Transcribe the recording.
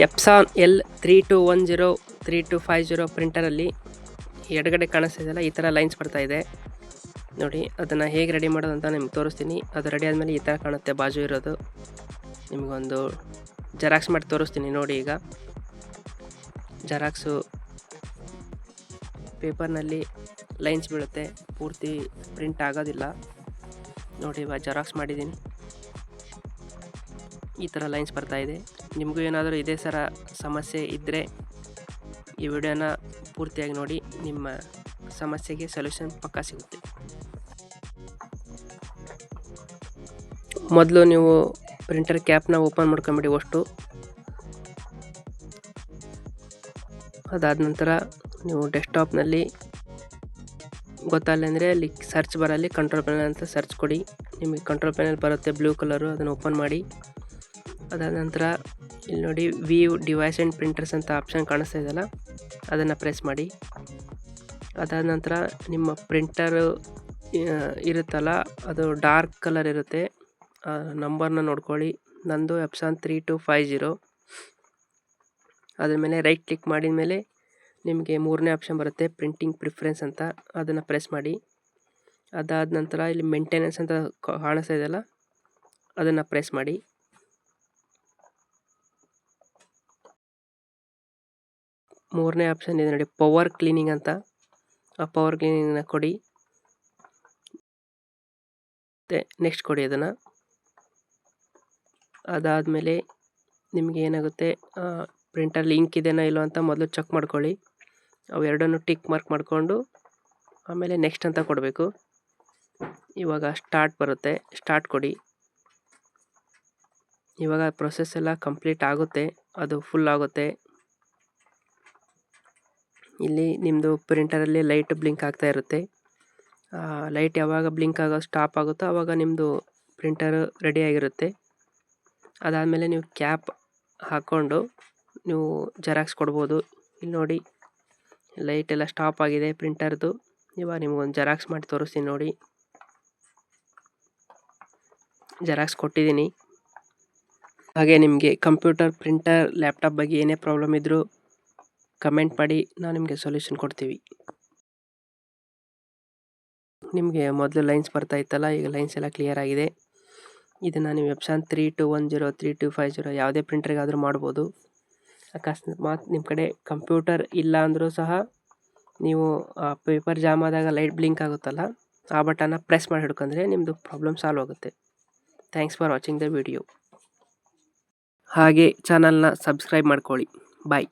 ಎಪ್ಸಾನ್ L3210 3250 ಪ್ರಿಂಟರಲ್ಲಿ ಎಡಗಡೆ ಕಾಣಿಸ್ತಿದೆಯಲ್ಲ, ಈ ಥರ ಲೈನ್ಸ್ ಬರ್ತಾ ಇದೆ ನೋಡಿ. ಅದನ್ನು ಹೇಗೆ ರೆಡಿ ಮಾಡೋದು ಅಂತ ನಿಮ್ಗೆ ತೋರಿಸ್ತೀನಿ. ಅದು ರೆಡಿ ಆದಮೇಲೆ ಈ ಥರ ಕಾಣುತ್ತೆ ಬಾಜು ಇರೋದು. ನಿಮಗೊಂದು ಜೆರಾಕ್ಸ್ ಮಾಡಿ ತೋರಿಸ್ತೀನಿ ನೋಡಿ. ಈಗ ಜೆರಾಕ್ಸು ಪೇಪರ್ನಲ್ಲಿ ಲೈನ್ಸ್ ಬೀಳುತ್ತೆ, ಪೂರ್ತಿ ಪ್ರಿಂಟ್ ಆಗೋದಿಲ್ಲ ನೋಡಿ. ಇವಾಗ ಜೆರಾಕ್ಸ್ ಮಾಡಿದ್ದೀನಿ, ಈ ಥರ ಲೈನ್ಸ್ ಬರ್ತಾ ಇದೆ. ನಿಮಗೂ ಏನಾದರೂ ಇದೇ ಥರ ಸಮಸ್ಯೆ ಇದ್ದರೆ ಈ ವಿಡಿಯೋನ ಪೂರ್ತಿಯಾಗಿ ನೋಡಿ, ನಿಮ್ಮ ಸಮಸ್ಯೆಗೆ ಸೊಲ್ಯೂಷನ್ ಪಕ್ಕಾ ಸಿಗುತ್ತೆ. ಮೊದಲು ನೀವು ಪ್ರಿಂಟರ್ ಕ್ಯಾಪ್ನ ಓಪನ್ ಮಾಡ್ಕೊಂಬಿಡಿ ಅಷ್ಟು. ಅದಾದ ನಂತರ ನೀವು ಡೆಸ್ಕ್ಟಾಪ್ನಲ್ಲಿ ಗೊತ್ತಲ್ಲ ಅಂದರೆ ಅಲ್ಲಿ ಸರ್ಚ್ ಬರಲ್ಲಿ ಕಂಟ್ರೋಲ್ ಪ್ಯಾನಲ್ ಅಂತ ಸರ್ಚ್ ಕೊಡಿ. ನಿಮಗೆ ಕಂಟ್ರೋಲ್ ಪ್ಯಾನಲ್ ಬರುತ್ತೆ ಬ್ಲೂ ಕಲರು, ಅದನ್ನು ಓಪನ್ ಮಾಡಿ. ಅದಾದ ನಂತರ ಇಲ್ಲಿ ನೋಡಿ ವ್ಯೂ ಡಿವೈಸ್ ಆ್ಯಂಡ್ ಪ್ರಿಂಟರ್ಸ್ ಅಂತ ಆಪ್ಷನ್ ಕಾಣಿಸ್ತಾ ಇದೆಯಲ್ಲ, ಅದನ್ನು ಪ್ರೆಸ್ ಮಾಡಿ. ಅದಾದ ನಂತರ ನಿಮ್ಮ ಪ್ರಿಂಟರು ಇರುತ್ತಲ್ಲ, ಅದು ಡಾರ್ಕ್ ಕಲರ್ ಇರುತ್ತೆ, ನಂಬರ್ನ ನೋಡ್ಕೊಳ್ಳಿ. ನಂದು ಎಪ್ಸಾನ್ 3250. ಅದ್ರ ಮೇಲೆ ರೈಟ್ ಕ್ಲಿಕ್ ಮಾಡಿದ ಮೇಲೆ ನಿಮಗೆ ಮೂರನೇ ಆಪ್ಷನ್ ಬರುತ್ತೆ ಪ್ರಿಂಟಿಂಗ್ ಪ್ರಿಫರೆನ್ಸ್ ಅಂತ, ಅದನ್ನು ಪ್ರೆಸ್ ಮಾಡಿ. ಅದಾದ ನಂತರ ಇಲ್ಲಿ ಮೇಂಟೆನೆನ್ಸ್ ಅಂತ ಕಾಣಿಸ್ತಾ ಇದೆಯಲ್ಲ, ಅದನ್ನು ಪ್ರೆಸ್ ಮಾಡಿ. ಮೂರನೇ ಆಪ್ಷನ್ ಇದೆ ನೋಡಿ ಪವರ್ ಕ್ಲೀನಿಂಗ್ ಅಂತ, ಆ ಪವರ್ ಕ್ಲೀನಿಂಗ್ನ ಕೊಡಿ. ಮತ್ತು ನೆಕ್ಸ್ಟ್ ಕೊಡಿ ಅದನ್ನು. ಅದಾದಮೇಲೆ ನಿಮಗೆ ಏನಾಗುತ್ತೆ, ಪ್ರಿಂಟಲ್ಲಿ ಇಂಕ್ ಇದೆಯೋ ಇಲ್ಲೋ ಅಂತ ಮೊದಲು ಚೆಕ್ ಮಾಡ್ಕೊಳ್ಳಿ. ಅವು ಎರಡನ್ನು ಟಿಕ್ ಮಾರ್ಕ್ ಮಾಡಿಕೊಂಡು ಆಮೇಲೆ ನೆಕ್ಸ್ಟ್ ಅಂತ ಕೊಡಬೇಕು. ಇವಾಗ ಸ್ಟಾರ್ಟ್ ಬರುತ್ತೆ, ಸ್ಟಾರ್ಟ್ ಕೊಡಿ. ಇವಾಗ ಪ್ರೊಸೆಸ್ ಎಲ್ಲ ಕಂಪ್ಲೀಟ್ ಆಗುತ್ತೆ, ಅದು ಫುಲ್ ಆಗುತ್ತೆ. ಇಲ್ಲಿ ನಿಮ್ಮದು ಪ್ರಿಂಟರಲ್ಲಿ ಲೈಟ್ ಬ್ಲಿಂಕ್ ಆಗ್ತಾ ಇರುತ್ತೆ. ಲೈಟ್ ಯಾವಾಗ ಬ್ಲಿಂಕ್ ಆಗೋ ಸ್ಟಾಪ್ ಆಗುತ್ತೋ ಆವಾಗ ನಿಮ್ಮದು ಪ್ರಿಂಟರ್ ರೆಡಿಯಾಗಿರುತ್ತೆ. ಅದಾದಮೇಲೆ ನೀವು ಕ್ಯಾಪ್ ಹಾಕ್ಕೊಂಡು ನೀವು ಜೆರಾಕ್ಸ್ ಕೊಡ್ಬೋದು. ಇಲ್ಲಿ ನೋಡಿ ಲೈಟ್ ಎಲ್ಲ ಸ್ಟಾಪ್ ಆಗಿದೆ ಪ್ರಿಂಟರ್ದು. ಇವಾಗ ನಿಮಗೊಂದು ಜೆರಾಕ್ಸ್ ಮಾಡಿ ತೋರಿಸ್ತೀನಿ ನೋಡಿ. ಜೆರಾಕ್ಸ್ ಕೊಟ್ಟಿದ್ದೀನಿ. ಹಾಗೆ ನಿಮಗೆ ಕಂಪ್ಯೂಟರ್, ಪ್ರಿಂಟರ್, ಲ್ಯಾಪ್ಟಾಪ್ ಬಗ್ಗೆ ಏನೇ ಪ್ರಾಬ್ಲಮ್ ಇದ್ದರೂ ಕಮೆಂಟ್ ಮಾಡಿ, ನಾವು ನಿಮಗೆ ಸೊಲ್ಯೂಷನ್ ಕೊಡ್ತೀವಿ. ನಿಮಗೆ ಮೊದಲು ಲೈನ್ಸ್ ಬರ್ತಾ ಇತ್ತಲ್ಲ, ಈಗ ಲೈನ್ಸ್ ಎಲ್ಲ ಕ್ಲಿಯರ್ ಆಗಿದೆ. ಇದನ್ನು ನೀವು ಎಪ್ಸಾನ್ 3210 3250 ಯಾವುದೇ ಪ್ರಿಂಟರ್ಗಾದರೂ ಮಾಡ್ಬೋದು. ಅಕಸ್ಮಾತ್ ನಿಮ್ಮ ಕಡೆ ಕಂಪ್ಯೂಟರ್ ಇಲ್ಲ ಅಂದರೂ ಸಹ ನೀವು ಪೇಪರ್ ಜಾಮ್ ಆದಾಗ ಲೈಟ್ ಬ್ಲಿಂಕ್ ಆಗುತ್ತಲ್ಲ, ಆ ಬಟನ್ನ ಪ್ರೆಸ್ ಮಾಡಿ ಹಿಡ್ಕೊಂಡ್ರೆ ನಿಮ್ಮದು ಪ್ರಾಬ್ಲಮ್ ಸಾಲ್ವ್ ಆಗುತ್ತೆ. Thanks for watching the video. ಹಾಗೆ ಚಾನಲ್ನ ಸಬ್ಸ್ಕ್ರೈಬ್ ಮಾಡ್ಕೊಳ್ಳಿ. ಬಾಯ್.